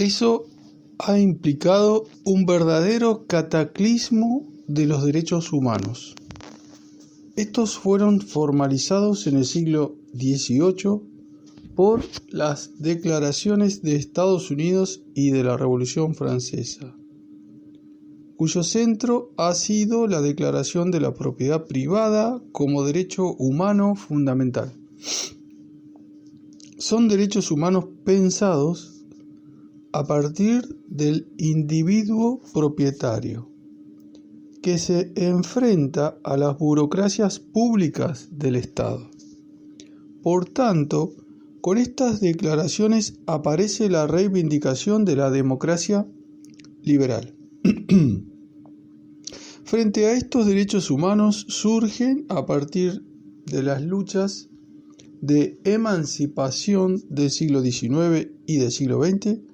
Eso ha implicado un verdadero cataclismo de los derechos humanos. Estos fueron formalizados en el siglo XVIII por las declaraciones de Estados Unidos y de la Revolución Francesa, cuyo centro ha sido la declaración de la propiedad privada como derecho humano fundamental. Son derechos humanos pensados a partir del individuo propietario, que se enfrenta a las burocracias públicas del Estado. Por tanto, con estas declaraciones aparece la reivindicación de la democracia liberal. Frente a estos derechos humanos surgen, a partir de las luchas de emancipación del siglo XIX y del siglo XX,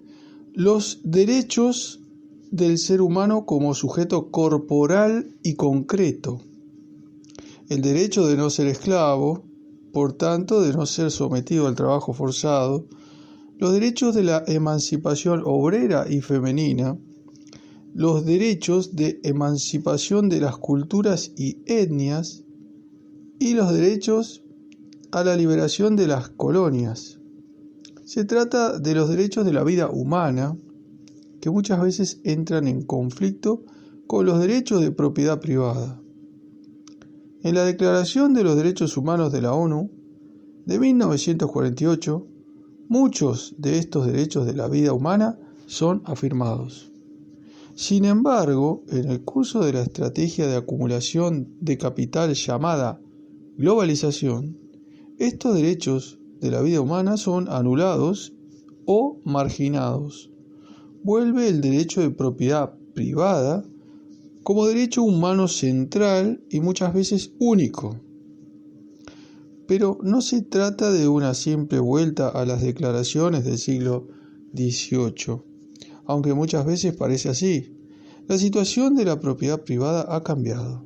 los derechos del ser humano como sujeto corporal y concreto. El derecho de no ser esclavo, por tanto, de no ser sometido al trabajo forzado, los derechos de la emancipación obrera y femenina, los derechos de emancipación de las culturas y etnias, y los derechos a la liberación de las colonias. Se trata de los derechos de la vida humana, que muchas veces entran en conflicto con los derechos de propiedad privada. En la Declaración de los Derechos Humanos de la ONU de 1948, muchos de estos derechos de la vida humana son afirmados. Sin embargo, en el curso de la estrategia de acumulación de capital llamada globalización, estos derechos de la vida humana son anulados o marginados. Vuelve el derecho de propiedad privada como derecho humano central y muchas veces único. Pero no se trata de una simple vuelta a las declaraciones del siglo XVIII, aunque muchas veces parece así. La situación de la propiedad privada ha cambiado.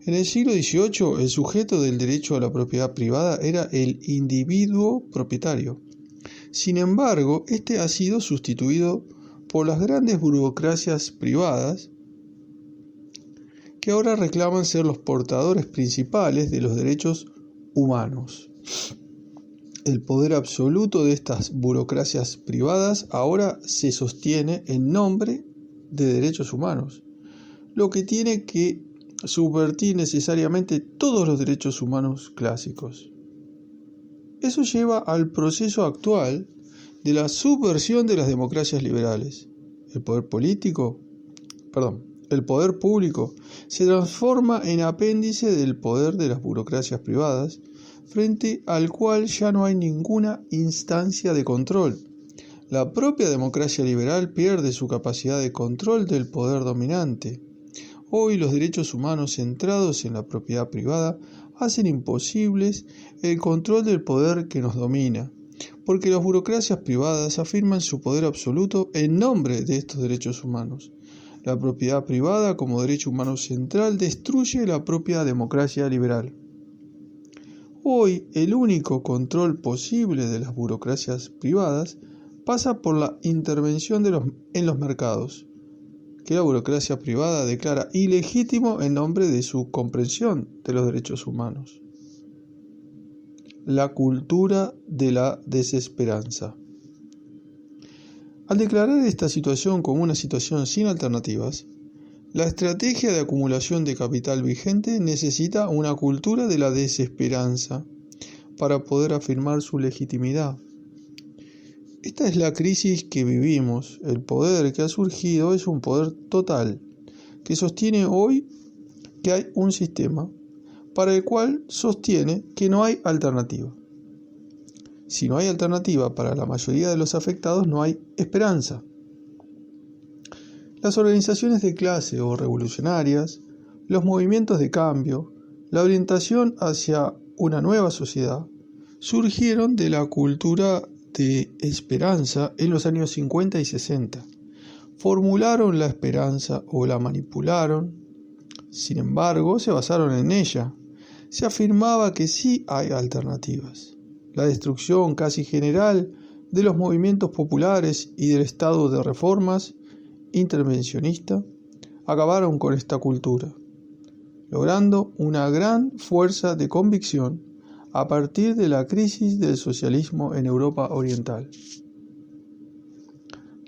En el siglo XVIII, el sujeto del derecho a la propiedad privada era el individuo propietario. Sin embargo, este ha sido sustituido por las grandes burocracias privadas que ahora reclaman ser los portadores principales de los derechos humanos. El poder absoluto de estas burocracias privadas ahora se sostiene en nombre de derechos humanos, lo que tiene que subvertir necesariamente todos los derechos humanos clásicos. Eso lleva al proceso actual de la subversión de las democracias liberales. El poder público se transforma en apéndice del poder de las burocracias privadas, frente al cual ya no hay ninguna instancia de control. La propia democracia liberal pierde su capacidad de control del poder dominante. Hoy los derechos humanos centrados en la propiedad privada hacen imposibles el control del poder que nos domina, porque las burocracias privadas afirman su poder absoluto en nombre de estos derechos humanos. La propiedad privada como derecho humano central destruye la propia democracia liberal. Hoy el único control posible de las burocracias privadas pasa por la intervención en los mercados, que la burocracia privada declara ilegítimo en nombre de su comprensión de los derechos humanos. La cultura de la desesperanza. Al declarar esta situación como una situación sin alternativas, la estrategia de acumulación de capital vigente necesita una cultura de la desesperanza para poder afirmar su legitimidad. Esta es la crisis que vivimos. El poder que ha surgido es un poder total, que sostiene hoy que hay un sistema para el cual sostiene que no hay alternativa. Si no hay alternativa para la mayoría de los afectados, no hay esperanza. Las organizaciones de clase o revolucionarias, los movimientos de cambio, la orientación hacia una nueva sociedad, surgieron de la cultura de esperanza en los años 50 y 60. Formularon la esperanza o la manipularon. Sin embargo, se basaron en ella. Se afirmaba que sí hay alternativas. La destrucción casi general de los movimientos populares y del estado de reformas intervencionista acabaron con esta cultura, logrando una gran fuerza de convicción a partir de la crisis del socialismo en Europa Oriental.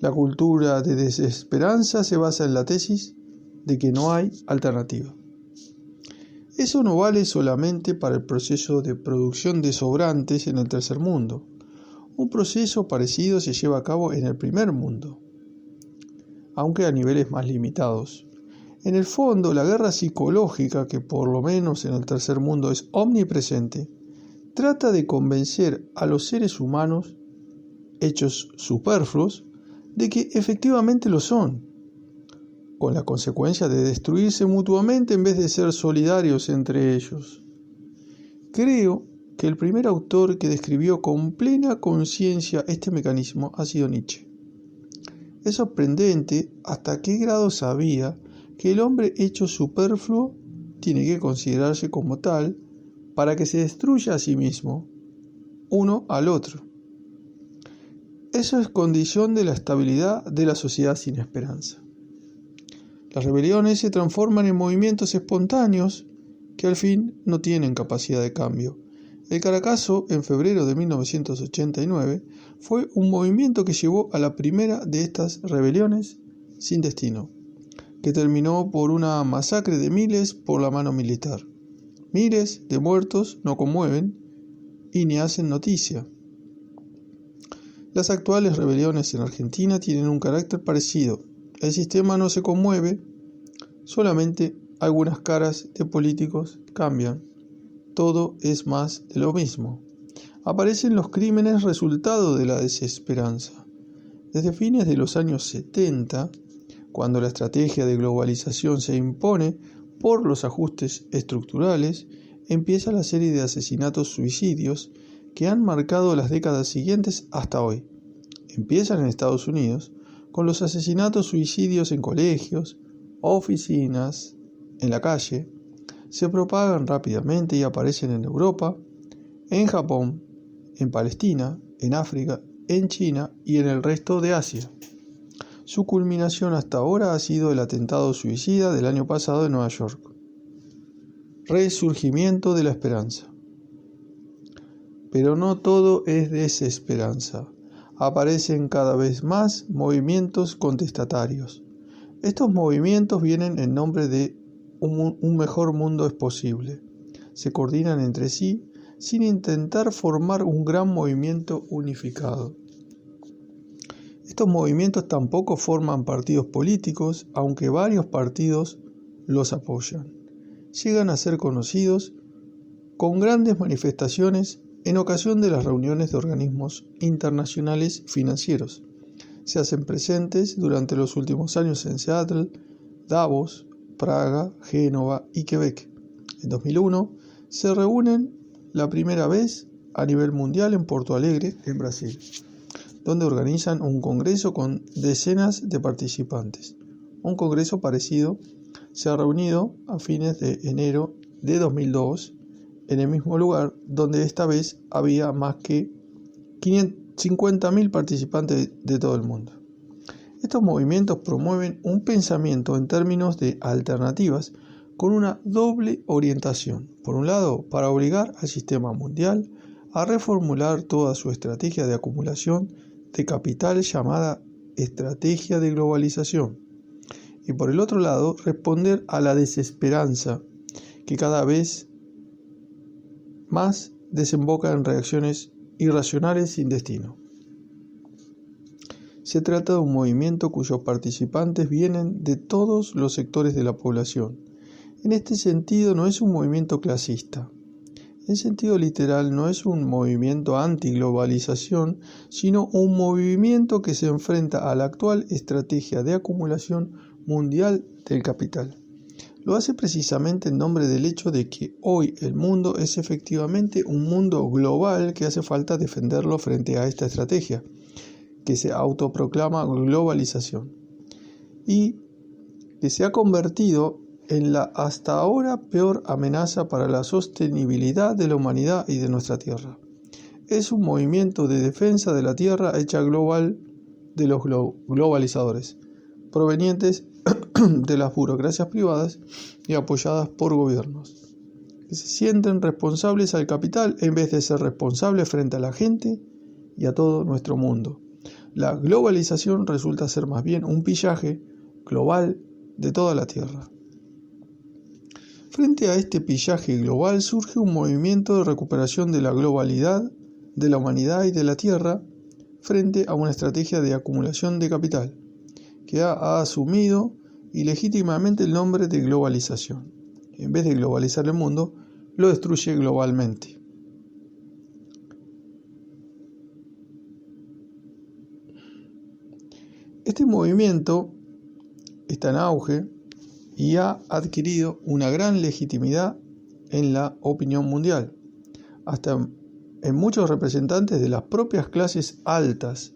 La cultura de desesperanza se basa en la tesis de que no hay alternativa. Eso no vale solamente para el proceso de producción de sobrantes en el tercer mundo. Un proceso parecido se lleva a cabo en el primer mundo, aunque a niveles más limitados. En el fondo, la guerra psicológica, que por lo menos en el tercer mundo es omnipresente, trata de convencer a los seres humanos, hechos superfluos, de que efectivamente lo son, con la consecuencia de destruirse mutuamente en vez de ser solidarios entre ellos. Creo que el primer autor que describió con plena conciencia este mecanismo ha sido Nietzsche. Es sorprendente hasta qué grado sabía que el hombre hecho superfluo tiene que considerarse como tal para que se destruya a sí mismo, uno al otro. Eso es condición de la estabilidad de la sociedad sin esperanza. Las rebeliones se transforman en movimientos espontáneos que al fin no tienen capacidad de cambio. El Caracazo, en febrero de 1989, fue un movimiento que llevó a la primera de estas rebeliones sin destino, que terminó por una masacre de miles por la mano militar. Miles de muertos no conmueven y ni hacen noticia. Las actuales rebeliones en Argentina tienen un carácter parecido. El sistema no se conmueve, solamente algunas caras de políticos cambian. Todo es más de lo mismo. Aparecen los crímenes resultado de la desesperanza. Desde fines de los años 70, cuando la estrategia de globalización se impone por los ajustes estructurales, empieza la serie de asesinatos-suicidios que han marcado las décadas siguientes hasta hoy. Empiezan en Estados Unidos, con los asesinatos-suicidios en colegios, oficinas, en la calle, se propagan rápidamente y aparecen en Europa, en Japón, en Palestina, en África, en China y en el resto de Asia. Su culminación hasta ahora ha sido el atentado suicida del año pasado en Nueva York. Resurgimiento de la esperanza. Pero no todo es desesperanza. Aparecen cada vez más movimientos contestatarios. Estos movimientos vienen en nombre de un mejor mundo es posible. Se coordinan entre sí sin intentar formar un gran movimiento unificado. Estos movimientos tampoco forman partidos políticos, aunque varios partidos los apoyan. Llegan a ser conocidos con grandes manifestaciones en ocasión de las reuniones de organismos internacionales financieros. Se hacen presentes durante los últimos años en Seattle, Davos, Praga, Génova y Quebec. En 2001 se reúnen la primera vez a nivel mundial en Porto Alegre, en Brasil, donde organizan un congreso con decenas de participantes. Un congreso parecido se ha reunido a fines de enero de 2002 en el mismo lugar, donde esta vez había más que 50.000 participantes de todo el mundo. Estos movimientos promueven un pensamiento en términos de alternativas con una doble orientación. Por un lado, para obligar al sistema mundial a reformular toda su estrategia de acumulación de capital llamada estrategia de globalización. Y por el otro lado, responder a la desesperanza que cada vez más desemboca en reacciones irracionales sin destino. Se trata de un movimiento cuyos participantes vienen de todos los sectores de la población. En este sentido no es un movimiento clasista. En sentido literal no es un movimiento anti-globalización, sino un movimiento que se enfrenta a la actual estrategia de acumulación mundial del capital. Lo hace precisamente en nombre del hecho de que hoy el mundo es efectivamente un mundo global que hace falta defenderlo frente a esta estrategia, que se autoproclama globalización y que se ha convertido en la hasta ahora peor amenaza para la sostenibilidad de la humanidad y de nuestra tierra. es un movimiento de defensa de la tierra hecha global de los globalizadores, provenientes de las burocracias privadas y apoyadas por gobiernos, que se sienten responsables al capital en vez de ser responsables frente a la gente y a todo nuestro mundo. La globalización resulta ser más bien un pillaje global de toda la tierra. Frente a este pillaje global surge un movimiento de recuperación de la globalidad de la humanidad y de la tierra frente a una estrategia de acumulación de capital que ha asumido ilegítimamente el nombre de globalización. En vez de globalizar el mundo, lo destruye globalmente. Este movimiento está en auge y ha adquirido una gran legitimidad en la opinión mundial, hasta en muchos representantes de las propias clases altas.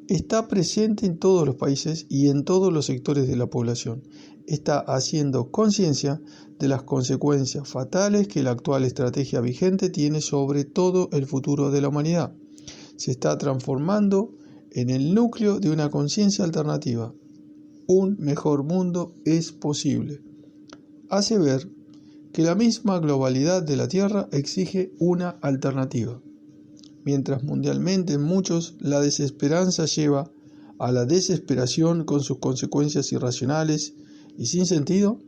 Está presente en todos los países y en todos los sectores de la población. Está haciendo conciencia de las consecuencias fatales que la actual estrategia vigente tiene sobre todo el futuro de la humanidad. Se está transformando en el núcleo de una conciencia alternativa. Un mejor mundo es posible. Hace ver que la misma globalidad de la Tierra exige una alternativa. Mientras mundialmente en muchos la desesperanza lleva a la desesperación con sus consecuencias irracionales y sin sentido,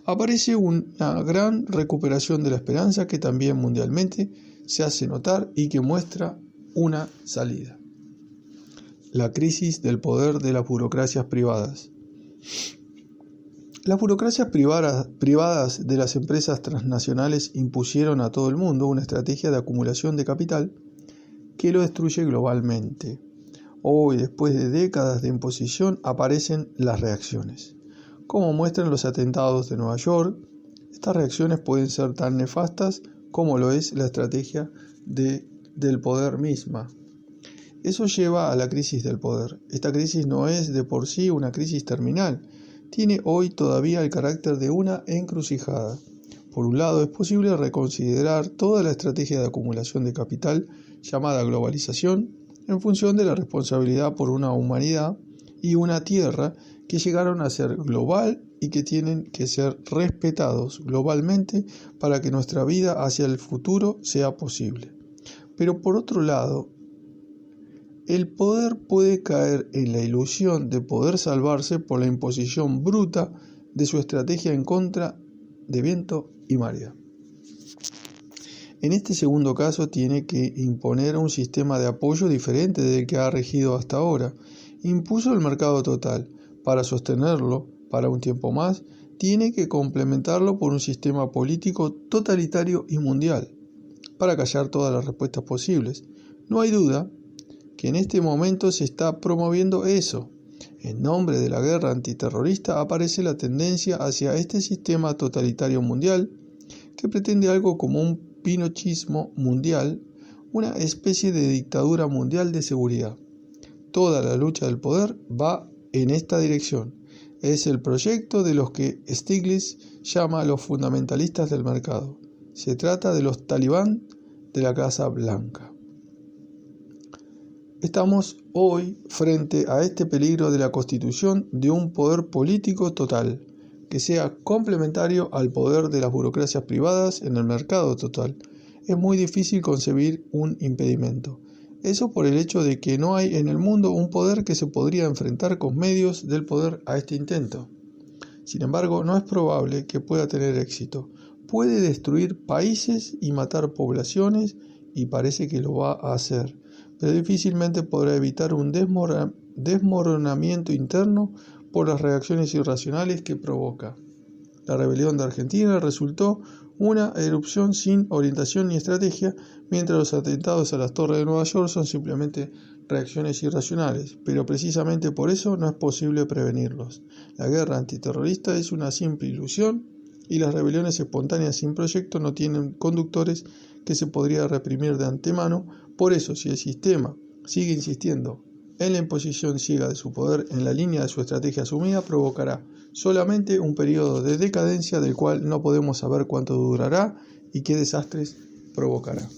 aparece una gran recuperación de la esperanza que también mundialmente se hace notar y que muestra una salida. La crisis del poder de las burocracias privadas. Las burocracias privadas de las empresas transnacionales impusieron a todo el mundo una estrategia de acumulación de capital que lo destruye globalmente. Hoy, después de décadas de imposición, aparecen las reacciones. Como muestran los atentados de Nueva York, estas reacciones pueden ser tan nefastas como lo es la estrategia del poder misma. Eso lleva a la crisis del poder. Esta crisis no es de por sí una crisis terminal. Tiene hoy todavía el carácter de una encrucijada. Por un lado, es posible reconsiderar toda la estrategia de acumulación de capital llamada globalización en función de la responsabilidad por una humanidad y una tierra que llegaron a ser global y que tienen que ser respetados globalmente para que nuestra vida hacia el futuro sea posible. Pero por otro lado, el poder puede caer en la ilusión de poder salvarse por la imposición bruta de su estrategia en contra de viento y marea. En este segundo caso tiene que imponer un sistema de apoyo diferente del que ha regido hasta ahora. Impuso el mercado total. Para sostenerlo para un tiempo más, tiene que complementarlo por un sistema político totalitario y mundial, para callar todas las respuestas posibles. No hay duda que en este momento se está promoviendo eso. En nombre de la guerra antiterrorista aparece la tendencia hacia este sistema totalitario mundial que pretende algo como un pinochismo mundial, una especie de dictadura mundial de seguridad. Toda la lucha del poder va en esta dirección. Es el proyecto de los que Stiglitz llama los fundamentalistas del mercado. Se trata de los talibán de la Casa Blanca. Estamos hoy frente a este peligro de la constitución de un poder político total, que sea complementario al poder de las burocracias privadas en el mercado total. Es muy difícil concebir un impedimento. Eso por el hecho de que no hay en el mundo un poder que se podría enfrentar con medios del poder a este intento. Sin embargo, no es probable que pueda tener éxito. Puede destruir países y matar poblaciones y parece que lo va a hacer, pero difícilmente podrá evitar un desmoronamiento interno por las reacciones irracionales que provoca. La rebelión de Argentina resultó una erupción sin orientación ni estrategia, mientras los atentados a las torres de Nueva York son simplemente reacciones irracionales, pero precisamente por eso no es posible prevenirlos. La guerra antiterrorista es una simple ilusión y las rebeliones espontáneas sin proyecto no tienen conductores que se podría reprimir de antemano. Por eso, si el sistema sigue insistiendo en la imposición ciega de su poder en la línea de su estrategia asumida, provocará solamente un periodo de decadencia del cual no podemos saber cuánto durará y qué desastres provocará.